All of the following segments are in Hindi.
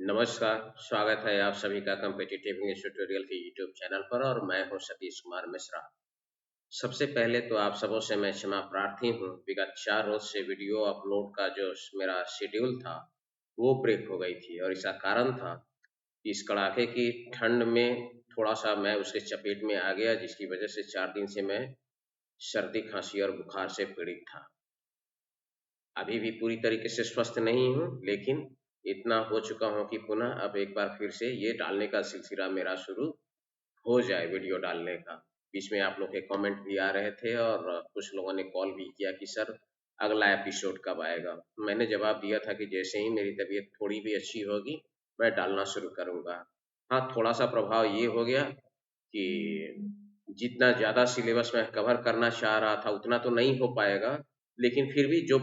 नमस्कार, स्वागत है आप सभी का कॉम्पिटिटिव इंग्लिश ट्यूटोरियल के यूट्यूब चैनल पर और मैं हूं सतीश कुमार मिश्रा। सबसे पहले तो आप सबों से मैं क्षमा प्रार्थी हूं। विगत 4 रोज से वीडियो अपलोड का जो मेरा शेड्यूल था वो ब्रेक हो गई थी और इसका कारण था कि इस कड़ाके की ठंड में थोड़ा सा मैं उसके चपेट में आ गया, जिसकी वजह से 4 दिन से मैं सर्दी, खांसी और बुखार से पीड़ित था। अभी भी पूरी तरीके से स्वस्थ नहीं हूँ, लेकिन इतना हो चुका हूँ कि पुनः अब एक बार फिर से ये डालने का सिलसिला मेरा शुरू हो जाए, वीडियो डालने का। बीच में आप लोग के कमेंट भी आ रहे थे और कुछ लोगों ने कॉल भी किया कि सर अगला एपिसोड कब आएगा। मैंने जवाब दिया था कि जैसे ही मेरी तबीयत थोड़ी भी अच्छी होगी मैं डालना शुरू करूँगा। हाँ, थोड़ा सा प्रभाव ये हो गया कि जितना ज़्यादा सिलेबस मैं कवर करना चाह रहा था उतना तो नहीं हो पाएगा, लेकिन फिर भी जो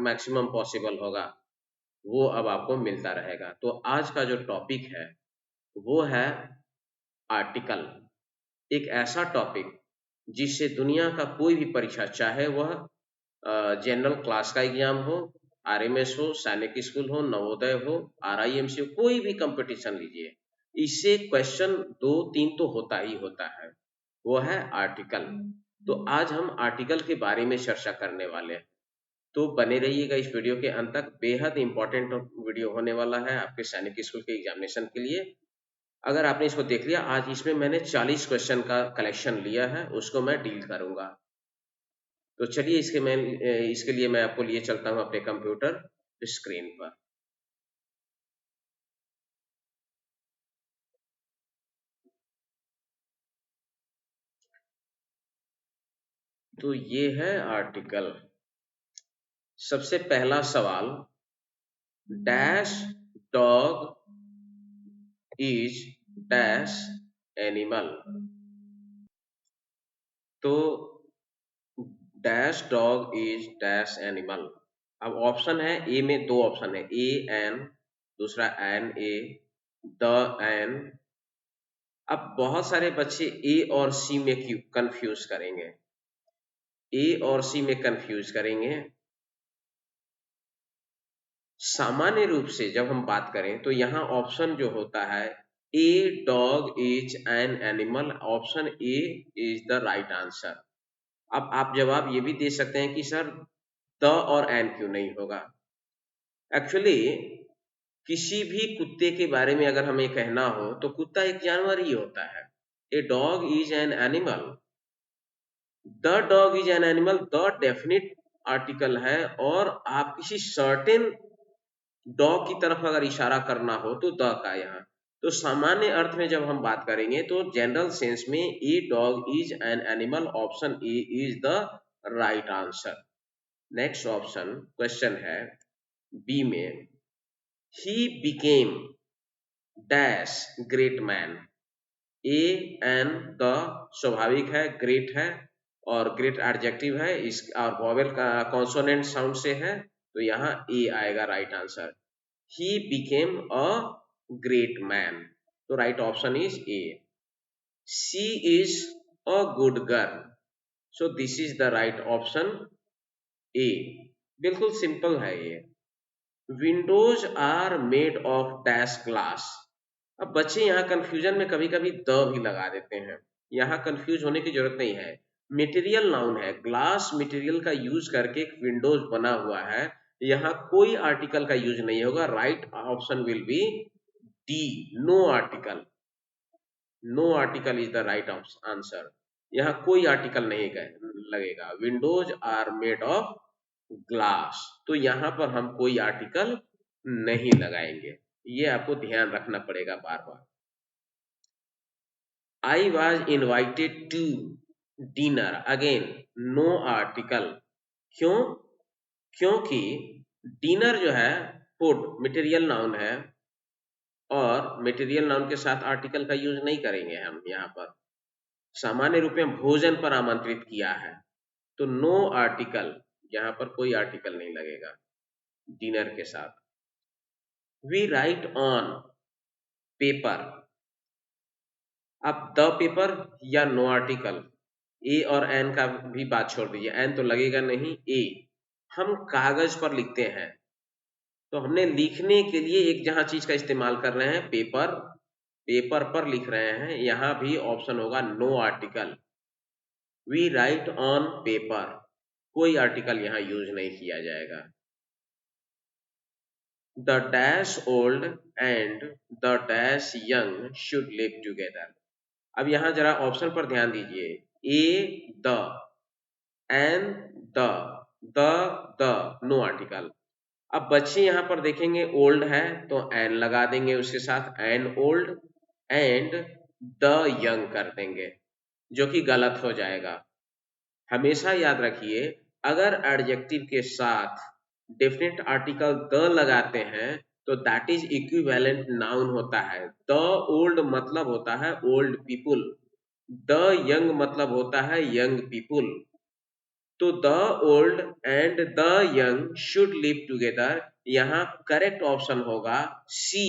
मैक्सिमम पॉसिबल होगा वो अब आपको मिलता रहेगा। तो आज का जो टॉपिक है वो है आर्टिकल। एक ऐसा टॉपिक जिससे दुनिया का कोई भी परीक्षा, चाहे वह जनरल क्लास का एग्जाम हो, आरएमएस हो, सैनिक स्कूल हो, नवोदय हो, आरआईएमसी हो, कोई भी कंपटीशन लीजिए, इससे क्वेश्चन दो तीन तो होता ही होता है। वो है आर्टिकल। तो आज हम आर्टिकल के बारे में चर्चा करने वाले हैं, तो बने रहिएगा इस वीडियो के अंत तक। बेहद इंपॉर्टेंट वीडियो होने वाला है आपके सैनिक स्कूल के एग्जामिनेशन के लिए। अगर आपने इसको देख लिया, आज इसमें मैंने 40 क्वेश्चन का कलेक्शन लिया है, उसको मैं डील करूंगा। तो चलिए इसके लिए मैं आपको लिए चलता हूं अपने कंप्यूटर स्क्रीन पर। तो ये है आर्टिकल। सबसे पहला सवाल, dash dog is dash animal. तो dash dog is dash animal. अब ऑप्शन है, ए में दो ऑप्शन है, ए एन, दूसरा एन ए, द एन। अब बहुत सारे बच्चे ए और सी में कंफ्यूज करेंगे, ए और सी में कंफ्यूज करेंगे। सामान्य रूप से जब हम बात करें तो यहाँ ऑप्शन जो होता है, ए dog is an animal, option A is the right answer. अब आप जवाब ये भी दे सकते हैं कि सर द और एन क्यों नहीं होगा। एक्चुअली किसी भी कुत्ते के बारे में अगर हमें कहना हो तो कुत्ता एक जानवर ही होता है। ए dog is an animal, the dog is an animal, the definite article है। और आप किसी सर्टेन डॉग की तरफ अगर इशारा करना हो तो द का यहाँ। तो सामान्य अर्थ में जब हम बात करेंगे तो जनरल सेंस में a dog is an animal, option A is the right answer. Next option question है बी में, he became dash great man. A an the स्वाभाविक है, ग्रेट है और ग्रेट एडजेक्टिव है, इस और वॉवेल का कॉन्सोनेंट साउंड से है, तो यहाँ ए आएगा right answer. He became a great man, तो right option is a. She is a good girl, so this is the right option a. बिल्कुल सिंपल है ये। Windows are made of dash glass. अब बच्चे यहाँ कंफ्यूजन में कभी कभी द भी लगा देते हैं, यहाँ कंफ्यूज होने की जरूरत नहीं है। मटेरियल नाउन है, ग्लास मटेरियल का यूज करके एक विंडोज बना हुआ है, यहाँ कोई आर्टिकल का यूज नहीं होगा। Right option will be D, no article. No article is the right answer. यहाँ कोई आर्टिकल नहीं लगेगा। Windows are made of glass, तो यहाँ पर हम कोई आर्टिकल नहीं लगाएंगे, ये आपको ध्यान रखना पड़ेगा बार बार। I was invited to dinner, again no article. क्यों? क्योंकि डिनर जो है फूड मटेरियल नाउन है और मटेरियल नाउन के साथ आर्टिकल का यूज नहीं करेंगे हम यहाँ पर। सामान्य रूप में भोजन पर आमंत्रित किया है, तो नो आर्टिकल, यहाँ पर कोई आर्टिकल नहीं लगेगा डिनर के साथ। वी राइट ऑन पेपर, अब द पेपर या नो आर्टिकल। ए और एन का भी बात छोड़ दीजिए, एन तो लगेगा नहीं, ए। हम कागज पर लिखते हैं, तो हमने लिखने के लिए एक जहां चीज का इस्तेमाल कर रहे हैं, पेपर, पेपर पर लिख रहे हैं, यहां भी ऑप्शन होगा no article. We write on paper, कोई आर्टिकल यहां यूज नहीं किया जाएगा। The dash old and the dash young should live together. अब यहां जरा ऑप्शन पर ध्यान दीजिए, a the, an the, no article. अब बच्चे यहां पर देखेंगे ओल्ड है तो एन लगा देंगे उसके साथ, an old, and the young कर देंगे, जो कि गलत हो जाएगा। हमेशा याद रखिए, अगर एडजेक्टिव के साथ डेफिनेट आर्टिकल द लगाते हैं तो दैट इज इक्विवेलेंट नाउन होता है। द ओल्ड मतलब होता है ओल्ड पीपुल, द यंग मतलब होता है यंग पीपुल। तो the old and the young should live together, यहाँ करेक्ट ऑप्शन होगा सी।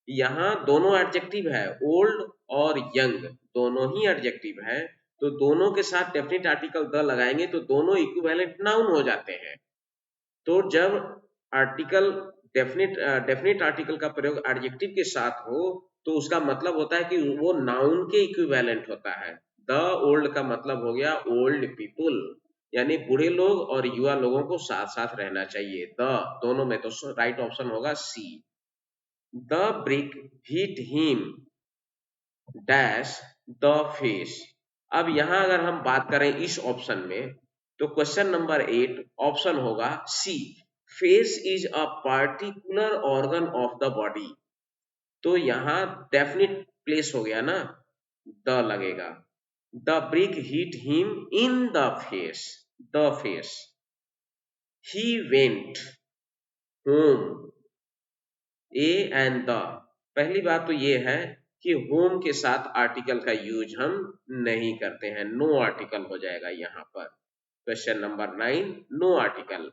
यहाँ दोनों एडजेक्टिव है, ओल्ड और यंग दोनों ही एडजेक्टिव है, तो दोनों के साथ डेफिनेट आर्टिकल द लगाएंगे तो दोनों इक्विवेलेंट नाउन हो जाते हैं। तो जब आर्टिकल डेफिनेट आर्टिकल का प्रयोग एडजेक्टिव के साथ हो तो उसका मतलब होता है कि वो नाउन के इक्विवेलेंट होता है। द ओल्ड का मतलब हो गया ओल्ड पीपुल, यानी बूढ़े लोग और युवा लोगों को साथ साथ रहना चाहिए। द दोनों में, तो राइट ऑप्शन होगा C. The brick hit him dash the face. अब यहां अगर हम बात करें इस ऑप्शन में, तो क्वेश्चन नंबर 8 ऑप्शन होगा C, face is a particular organ of the body. तो यहां डेफिनेट प्लेस हो गया ना, द लगेगा। The brick hit him in the face, the face. He went home, a and the. पहली बात तो ये है कि होम के साथ आर्टिकल का यूज हम नहीं करते हैं, नो आर्टिकल हो जाएगा यहाँ पर। Question number 9, no article.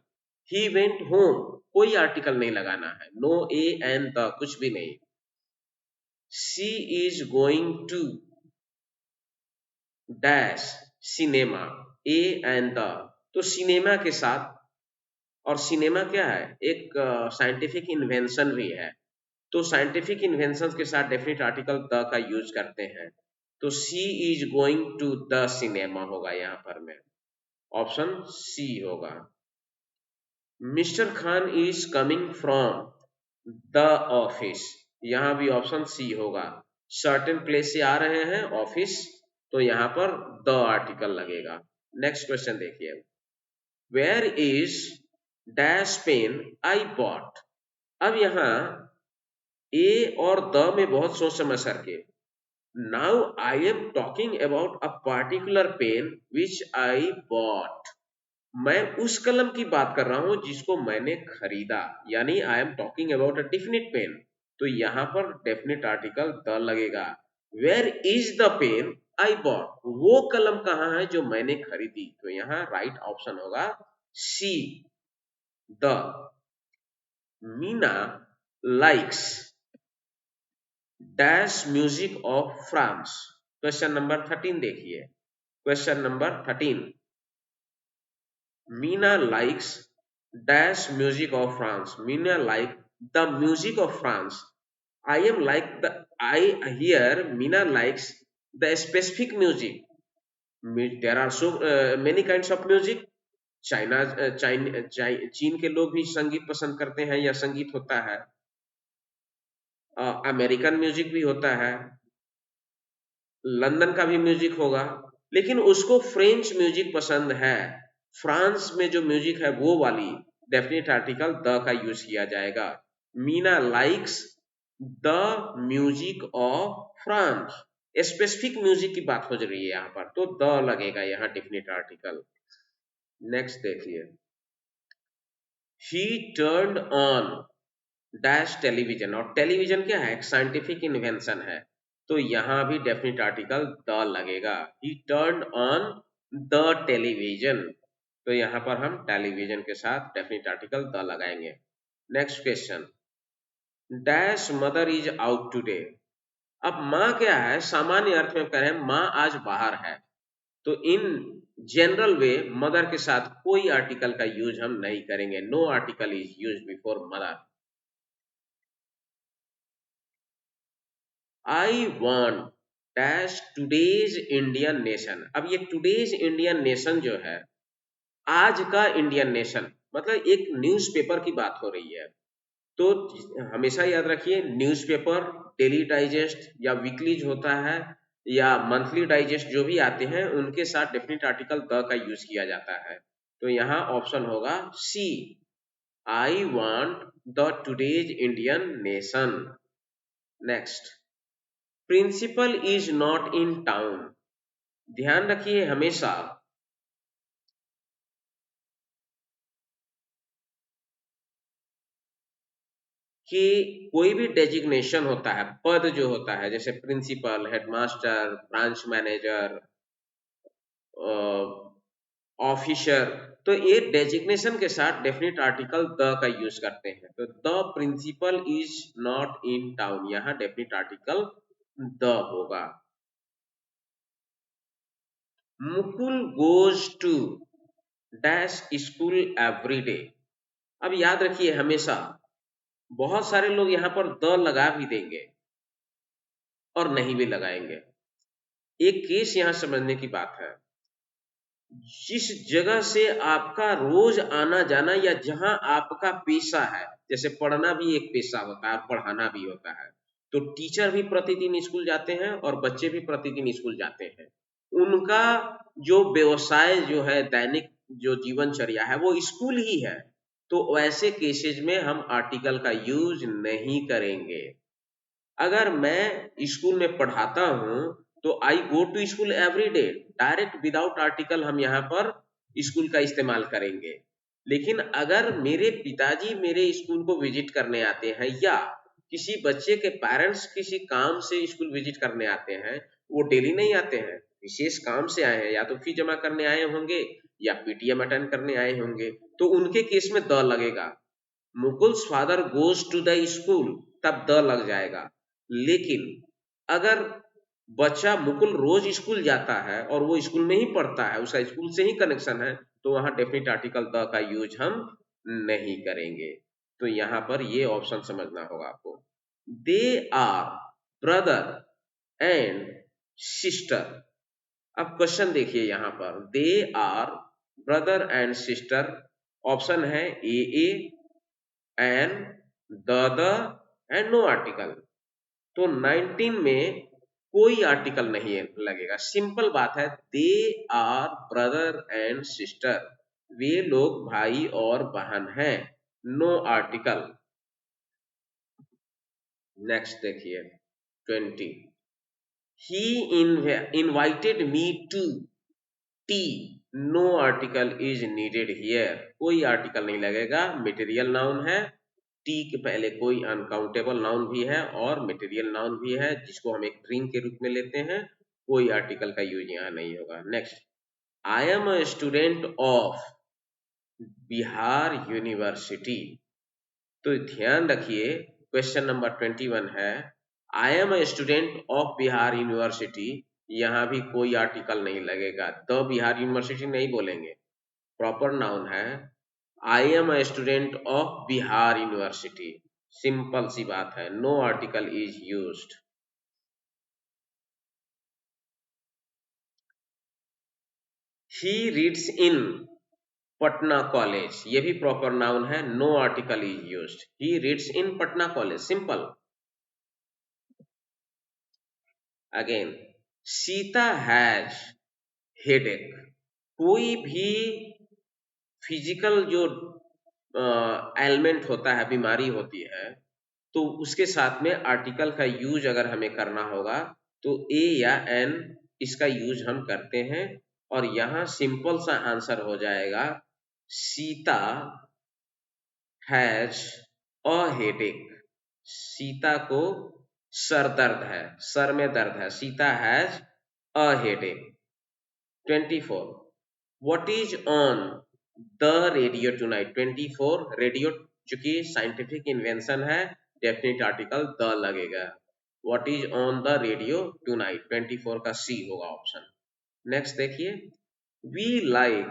He went home, कोई आर्टिकल नहीं लगाना है, नो ए एंड द, कुछ भी नहीं। She is going to dash cinema, a and the. तो सिनेमा के साथ, और सिनेमा क्या है, एक साइंटिफिक इन्वेंशन भी है, तो साइंटिफिक इन्वेंशन के साथ डेफिनेट आर्टिकल द का यूज करते हैं। तो she is going to the cinema होगा यहाँ पर में, ऑप्शन सी होगा। Mister Khan is coming from the office, यहाँ भी ऑप्शन सी होगा। सर्टेन प्लेस से आ रहे हैं ऑफिस, तो यहाँ पर द आर्टिकल लगेगा। नेक्स्ट क्वेश्चन देखिए, where is dash pen I bought. अब यहाँ ए और द में बहुत सोच समझ करके, now I am talking about a particular pen which I bought. मैं उस कलम की बात कर रहा हूं जिसको मैंने खरीदा, यानी I am talking about a definite pen, तो यहां पर डेफिनेट आर्टिकल द लगेगा। Where is the pen I bought, वो कलम कहां है जो मैंने खरीदी, तो यहां राइट ऑप्शन होगा C, the. Meena likes dash music of France. Question number 13 देखिए, question number 13, Meena likes dash music of France. Meena like the music of France. I am like the, I hear Meena likes the specific music. There are so many kinds of music. चीन के लोग भी संगीत पसंद करते हैं या संगीत होता है, अमेरिकन म्यूजिक भी होता है, लंदन का भी म्यूजिक होगा, लेकिन उसको फ्रेंच म्यूजिक पसंद है। फ्रांस में जो म्यूजिक है वो वाली, डेफिनेट आर्टिकल द का यूज किया जाएगा। Meena likes the music of France, specific music की बात हो रही है यहाँ पर, तो द लगेगा यहाँ डेफिनेट आर्टिकल। नेक्स्ट देखिए, ही टर्न्ड ऑन डैश टेलीविजन। और टेलीविजन क्या है, एक साइंटिफिक इन्वेंशन है, तो यहां भी डेफिनेट आर्टिकल द लगेगा। ही टर्न्ड ऑन द टेलीविजन, तो यहां पर हम टेलीविजन के साथ डेफिनेट आर्टिकल द लगाएंगे। Next question, dash mother is out today. अब माँ क्या है, सामान्य अर्थ में कह रहे हैं माँ आज बाहर है, तो इन जनरल वे मदर के साथ कोई आर्टिकल का यूज हम नहीं करेंगे, no article is use before mother. I want dash today's Indian nation. अब ये टूडेज इंडियन नेशन जो है, आज का इंडियन नेशन, मतलब एक न्यूज़पेपर की बात हो रही है। तो हमेशा याद रखिए, न्यूज़पेपर, डेली डाइजेस्ट या वीकली जो होता है या मंथली डाइजेस्ट जो भी आते हैं, उनके साथ डेफिनेट आर्टिकल द का यूज किया जाता है। तो यहाँ ऑप्शन होगा C, I want the today's Indian nation. Next, principal is not in town. ध्यान रखिए हमेशा कि कोई भी डेजिग्नेशन होता है, पद जो होता है, जैसे principal, headmaster, branch manager, officer, तो ये डेजिग्नेशन के साथ डेफिनेट आर्टिकल द का यूज करते हैं। तो the principal is not in town, यहाँ डेफिनेट आर्टिकल द होगा। Mukul goes to dash school every day. अब याद रखिए हमेशा, बहुत सारे लोग यहाँ पर द लगा भी देंगे और नहीं भी लगाएंगे। एक केस यहाँ समझने की बात है, जिस जगह से आपका रोज आना जाना या जहां आपका पेशा है, जैसे पढ़ना भी एक पेशा होता है और पढ़ाना भी होता है, तो टीचर भी प्रतिदिन स्कूल जाते हैं और बच्चे भी प्रतिदिन स्कूल जाते हैं। उनका जो व्यवसाय जो है, दैनिक जो जीवनचर्या है, वो स्कूल ही है। तो वैसे केसेज में हम आर्टिकल का यूज नहीं करेंगे। अगर मैं स्कूल में पढ़ाता हूँ तो I go to school every day, direct without article हम यहाँ पर स्कूल का इस्तेमाल करेंगे। लेकिन अगर मेरे पिताजी मेरे स्कूल को विजिट करने आते हैं या किसी बच्चे के पेरेंट्स किसी काम से स्कूल विजिट करने आते हैं, वो डेली नहीं आते हैं, विशेष काम से आए हैं, या तो फी जमा करने आए होंगे या पीटीएम अटेंड करने आए होंगे, तो उनके केस में द लगेगा। Mukul's father goes to the school, तब द लग जाएगा। लेकिन अगर बच्चा मुकुल रोज स्कूल जाता है और वो स्कूल में ही पढ़ता है, उसका स्कूल से ही कनेक्शन है, तो वहां डेफिनेट आर्टिकल द का यूज हम नहीं करेंगे। तो यहाँ पर ये ऑप्शन समझना होगा आपको। They are brother and sister. अब क्वेश्चन देखिए यहाँ पर, they are brother and sister, option है a an, the and no article. तो 19 में कोई आर्टिकल नहीं लगेगा। सिंपल बात है, they are brother and sister, वे लोग भाई और बहन हैं। No article. नेक्स्ट देखिए 20, he invited me to tea, no article is needed here. कोई आर्टिकल नहीं लगेगा, मटेरियल नाउन है। टी के पहले कोई अनकाउंटेबल नाउन भी है और मटेरियल नाउन भी है, जिसको हम एक ड्रिंक के रूप में लेते हैं। कोई आर्टिकल का यूज यहाँ नहीं होगा। Next, I am a student of Bihar university. तो ध्यान रखिए, क्वेश्चन नंबर 21 है, I am a student of Bihar university. यहाँ भी कोई आर्टिकल नहीं लगेगा, द बिहार यूनिवर्सिटी नहीं बोलेंगे, प्रॉपर नाउन है। I am a student of Bihar university, simple सी बात है, no article is used. He reads in Patna college, ये भी प्रॉपर नाउन है, no article is used. He reads in Patna college, simple. Again, Sita has headache. कोई भी फिजिकल जो एलिमेंट होता है, बीमारी होती है, तो उसके साथ में आर्टिकल का यूज अगर हमें करना होगा तो ए या एन, इसका यूज हम करते हैं। और यहाँ सिंपल सा आंसर हो जाएगा, Sita has a headache. Sita को सर दर्द है, सर में दर्द है, Sita has a headache. 24, what is on the radio tonight. 24, radio चूंकि साइंटिफिक इन्वेंशन है, डेफिनेट आर्टिकल द लगेगा। What is on the radio tonight, 24 का सी होगा ऑप्शन। नेक्स्ट देखिए, we like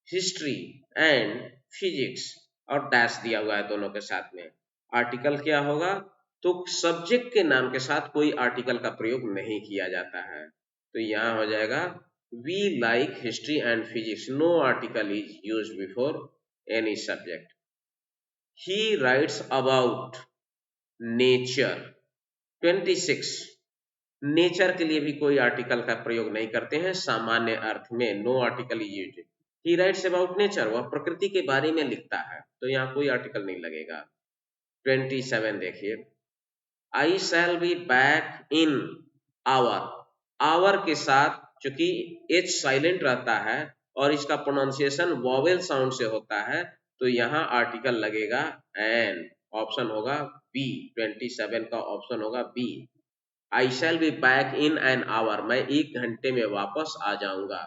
history and physics, और डैश दिया हुआ है दोनों के साथ में। आर्टिकल क्या होगा, तो सब्जेक्ट के नाम के साथ कोई आर्टिकल का प्रयोग नहीं किया जाता है। तो यहाँ हो जाएगा we like history and physics, no article is use before any subject. He writes about nature. 26, nature के लिए भी कोई आर्टिकल का प्रयोग नहीं करते हैं सामान्य अर्थ में, no article is used. He writes about nature, वह प्रकृति के बारे में लिखता है, तो यहाँ कोई आर्टिकल नहीं लगेगा। 27 देखिए, I shall be back in hour. Hour के साथ चूंकि एच साइलेंट रहता है और इसका प्रोनाउंसिएशन वॉवेल साउंड से होता है, तो यहाँ आर्टिकल लगेगा एन। ऑप्शन होगा बी, 27 का ऑप्शन होगा B. I shall be back in an hour, मैं 1 घंटे में वापस आ जाऊंगा।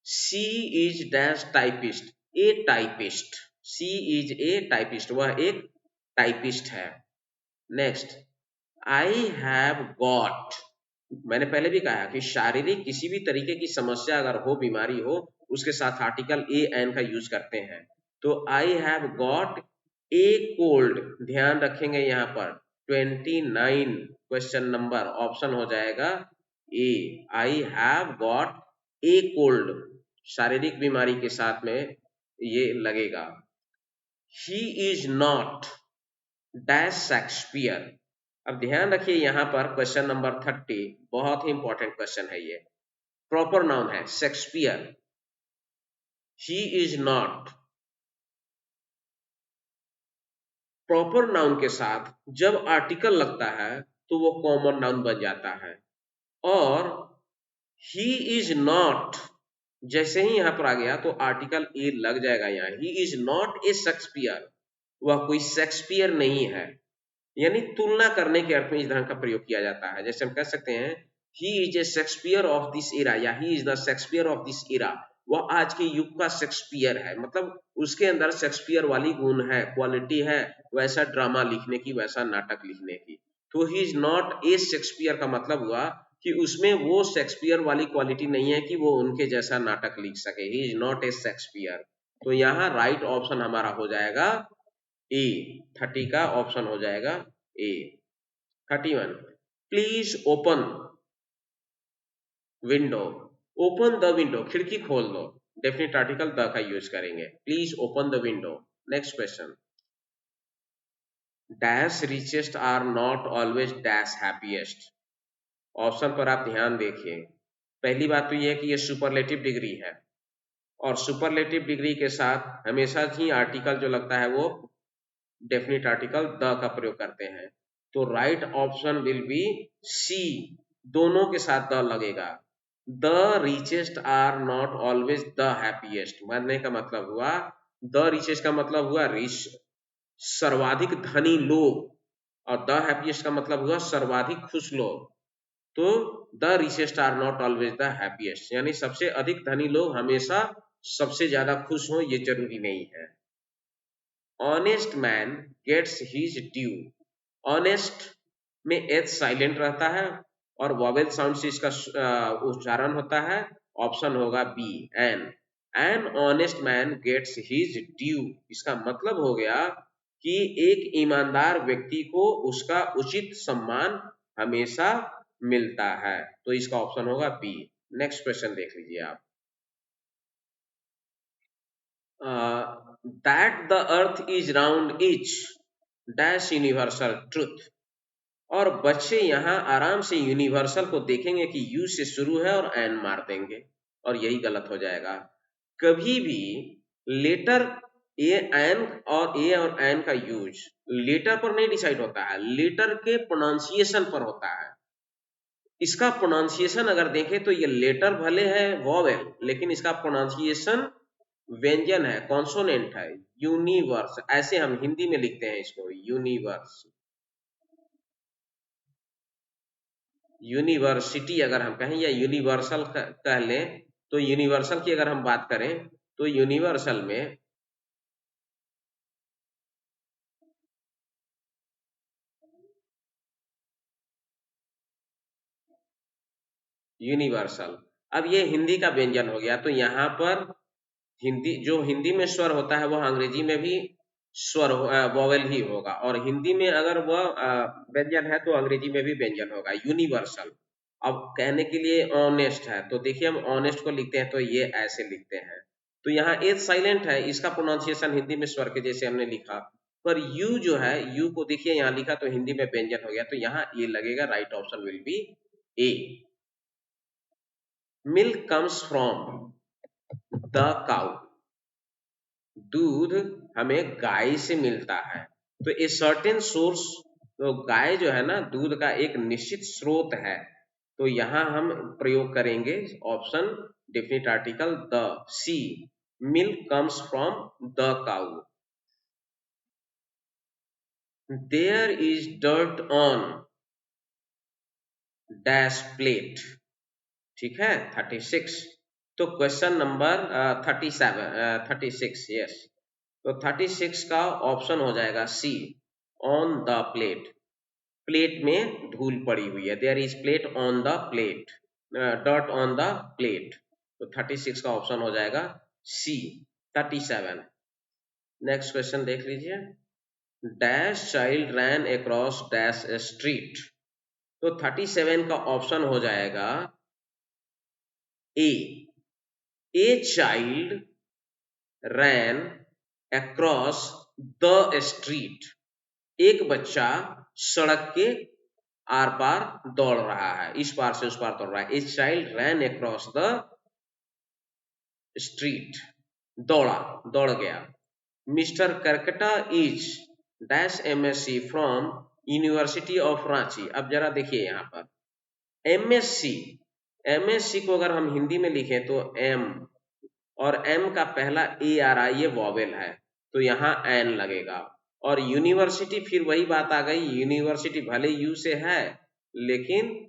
She is dash typist, a typist. She is a typist, वह एक टाइपिस्ट है। नेक्स्ट, आई हैव गॉट, मैंने पहले भी कहा कि शारीरिक किसी भी तरीके की समस्या अगर हो, बीमारी हो, उसके साथ आर्टिकल ए एन का यूज करते हैं। तो आई हैव गॉट ए कोल्ड, ध्यान रखेंगे यहाँ पर 29 क्वेश्चन नंबर, ऑप्शन हो जाएगा A. I have got a cold, शारीरिक बीमारी के साथ में ये लगेगा। He is not dash Shakespeare. अब ध्यान रखिए यहाँ पर क्वेश्चन नंबर 30 बहुत ही इंपॉर्टेंट क्वेश्चन है ये। प्रॉपर नाउन है Shakespeare, he is not. Proper noun के साथ जब आर्टिकल लगता है तो वो कॉमन नाउन बन जाता है। और ही इज नॉट जैसे ही यहां पर आ गया तो आर्टिकल ए लग जाएगा यहाँ। ही इज नॉट ए शेक्सपियर, वह कोई शेक्सपियर नहीं है, यानी तुलना करने के अर्थ में इस तरह का प्रयोग किया जाता है। जैसे हम कह सकते हैं he is a Shakespeare of this era, या he is the Shakespeare of this era, वह आज के युग का शेक्सपियर है, मतलब उसके अंदर शेक्सपियर वाली गुण है, क्वालिटी है, वैसा ड्रामा लिखने की, वैसा नाटक लिखने की। तो ही इज नॉट ए शेक्सपियर का मतलब हुआ कि उसमें वो शेक्सपियर वाली क्वालिटी नहीं है कि वो उनके जैसा नाटक लिख सके। ही इज नॉट ए शेक्सपियर। तो यहाँ राइट ऑप्शन हमारा हो जाएगा ए, 30 का ऑप्शन हो जाएगा A. 31, please open window. Open the window, खिड़की खोल दो, डेफिनेट आर्टिकल द का यूज करेंगे। Please open the window. Next question, dash richest are not always dash happiest. Option पर आप ध्यान देखिए। पहली बात तो यह है कि ये सुपरलेटिव डिग्री है, और सुपरलेटिव डिग्री के साथ हमेशा ही आर्टिकल जो लगता है वो डेफिनेट आर्टिकल द का प्रयोग करते हैं। तो right option will be C, दोनों के साथ द लगेगा। The richest are not always the happiest, मानने का मतलब हुआ, द रिचेस्ट का मतलब हुआ रिच, सर्वाधिक धनी लोग, और द हैप्पीएस्ट का मतलब हुआ सर्वाधिक खुश लोग। तो the richest are not always the happiest, यानी सबसे अधिक धनी लोग हमेशा सबसे ज्यादा खुश हो, ये जरूरी नहीं है। Honest man gets his due, honest में एच साइलेंट रहता है और वॉवेल साउंड से इसका उच्चारण होता है। ऑप्शन होगा B, an honest man gets his due, इसका मतलब हो गया कि एक ईमानदार व्यक्ति को उसका उचित सम्मान हमेशा मिलता है, तो इसका ऑप्शन होगा बी। नेक्स्ट क्वेश्चन देख लीजिए आप। That the earth is round is dash universal truth. और बच्चे यहाँ आराम से यूनिवर्सल को देखेंगे कि यू से शुरू है और एन मार देंगे, और यही गलत हो जाएगा। कभी भी लेटर एन और एन का यूज लेटर पर नहीं डिसाइड होता है, लेटर के प्रोनाउंसिएशन पर होता है। इसका प्रोनाउंसिएशन अगर देखें तो ये लेटर भले है वॉवेल, लेकिन इसका प्रोनाउंसिएशन व्यंजन है, कॉन्सोनेंट है, यूनिवर्स, ऐसे हम हिंदी में लिखते हैं इसको, यूनिवर्स। यूनिवर्सिटी अगर हम कहें, या यूनिवर्सल कह लें, तो यूनिवर्सल की अगर हम बात करें तो यूनिवर्सल में यूनिवर्सल, अब ये हिंदी का व्यंजन हो गया, तो यहाँ पर हिंदी, जो हिंदी में स्वर होता है वह अंग्रेजी में भी स्वर वॉवेल ही होगा, और हिंदी में अगर वह व्यंजन है तो अंग्रेजी में भी व्यंजन होगा, यूनिवर्सल। अब कहने के लिए ऑनेस्ट है, तो देखिए हम ऑनेस्ट को लिखते हैं तो ये ऐसे लिखते हैं। तो यहाँ एच साइलेंट है, इसका प्रोनाउंसिएशन हिंदी में स्वर के जैसे हमने लिखा, पर यू जो है, यू को देखिए यहाँ लिखा तो हिंदी में व्यंजन हो गया, तो यहाँ ये लगेगा, right option will B A. Milk comes from the cow, दूध हमें गाय से मिलता है, तो ए सर्टेन सोर्स, तो गाय जो है ना, दूध का एक निश्चित स्रोत है, तो यहां हम प्रयोग करेंगे option definite article the, C, milk comes from the cow. There is dirt on dash plate, ठीक है 36। तो क्वेश्चन नंबर 36, यस, तो 36 का ऑप्शन हो जाएगा C, on the plate, plate में धूल पड़ी हुई है, there is plate on the plate, dot on the plate, तो 36 का ऑप्शन हो जाएगा सी। 37, नेक्स्ट क्वेश्चन देख लीजिए। Dash child ran across dash street, तो 37 का ऑप्शन हो जाएगा a child ran across the street, एक बच्चा सड़क के आर पार दौड़ रहा है, इस पार से उस पार दौड़ रहा है, a child ran across the street, दौड़ गया। Mister Karkata is dash MSc from university of Ranchi, अब जरा देखिए यहाँ पर एमएससी को अगर हम हिंदी में लिखें तो एम, और एम का पहला ए आ रहा है, ये वॉवेल है, तो यहाँ एन लगेगा, और यूनिवर्सिटी फिर वही बात आ गई, यूनिवर्सिटी भले यू से है, लेकिन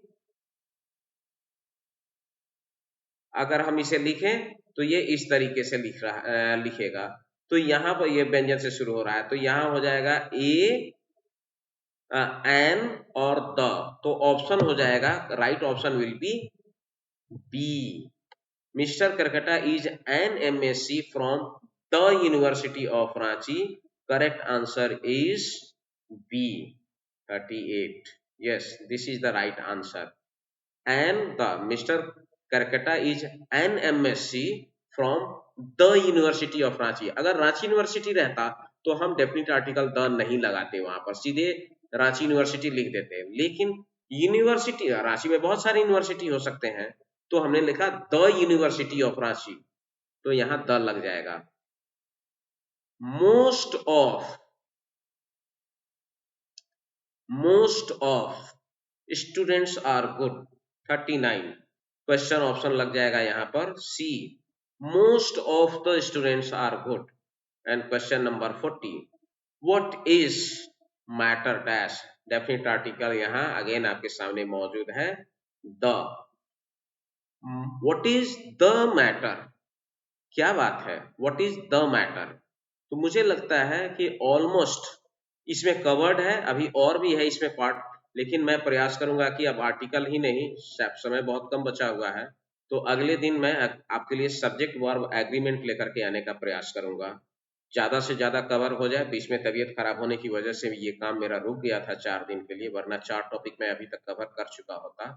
अगर हम इसे लिखें तो ये इस तरीके से लिखेगा, तो यहाँ पर ये व्यंजन से शुरू हो रहा है, तो यहाँ हो जाएगा ए एन और द, तो ऑप्शन हो जाएगा, right option will be B, mister Karkata is an MSc from the university of Ranchi, correct answer is B 38, yes this is the right answer, and the Mr. Karkata is an MSc from the University of Ranchi। अगर रांची यूनिवर्सिटी रहता तो हम डेफिनेट आर्टिकल द नहीं लगाते, वहां पर सीधे रांची यूनिवर्सिटी लिख देते, लेकिन यूनिवर्सिटी रांची में बहुत सारे यूनिवर्सिटी हो सकते हैं, तो हमने लिखा द यूनिवर्सिटी ऑफ रांची, तो यहां द लग जाएगा। Most of students are good, 39, question option लग जाएगा यहाँ पर C, most of the students are good. And question number 40, what is matter dash, definite article यहाँ अगेन आपके सामने मौजूद है the, what is the matter, क्या बात है, व्हाट इज द मैटर, तो मुझे लगता है कि ऑलमोस्ट इसमें कवर्ड है, अभी और भी है इसमें पार्ट, लेकिन मैं प्रयास करूंगा कि अब आर्टिकल ही नहीं, समय बहुत कम बचा हुआ है, तो अगले दिन मैं आपके लिए सब्जेक्ट वर्ब एग्रीमेंट लेकर के आने का प्रयास करूंगा, ज्यादा से ज्यादा कवर हो जाए। बीच में तबीयत खराब होने की वजह से ये काम मेरा रुक गया था 4 दिन के लिए, वरना 4 टॉपिक मैं अभी तक कवर कर चुका होता,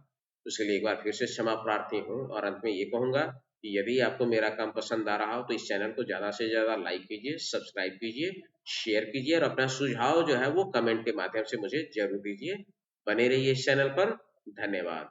उसके लिए एक बार फिर से क्षमा प्रार्थी हूँ, और अंत में ये कहूंगा कि यदि आपको मेरा काम पसंद आ रहा हो तो इस चैनल को ज्यादा से ज्यादा लाइक कीजिए, सब्सक्राइब कीजिए, शेयर कीजिए, और अपना सुझाव जो है वो कमेंट के माध्यम से मुझे जरूर दीजिए। बने रहिए इस चैनल पर, धन्यवाद।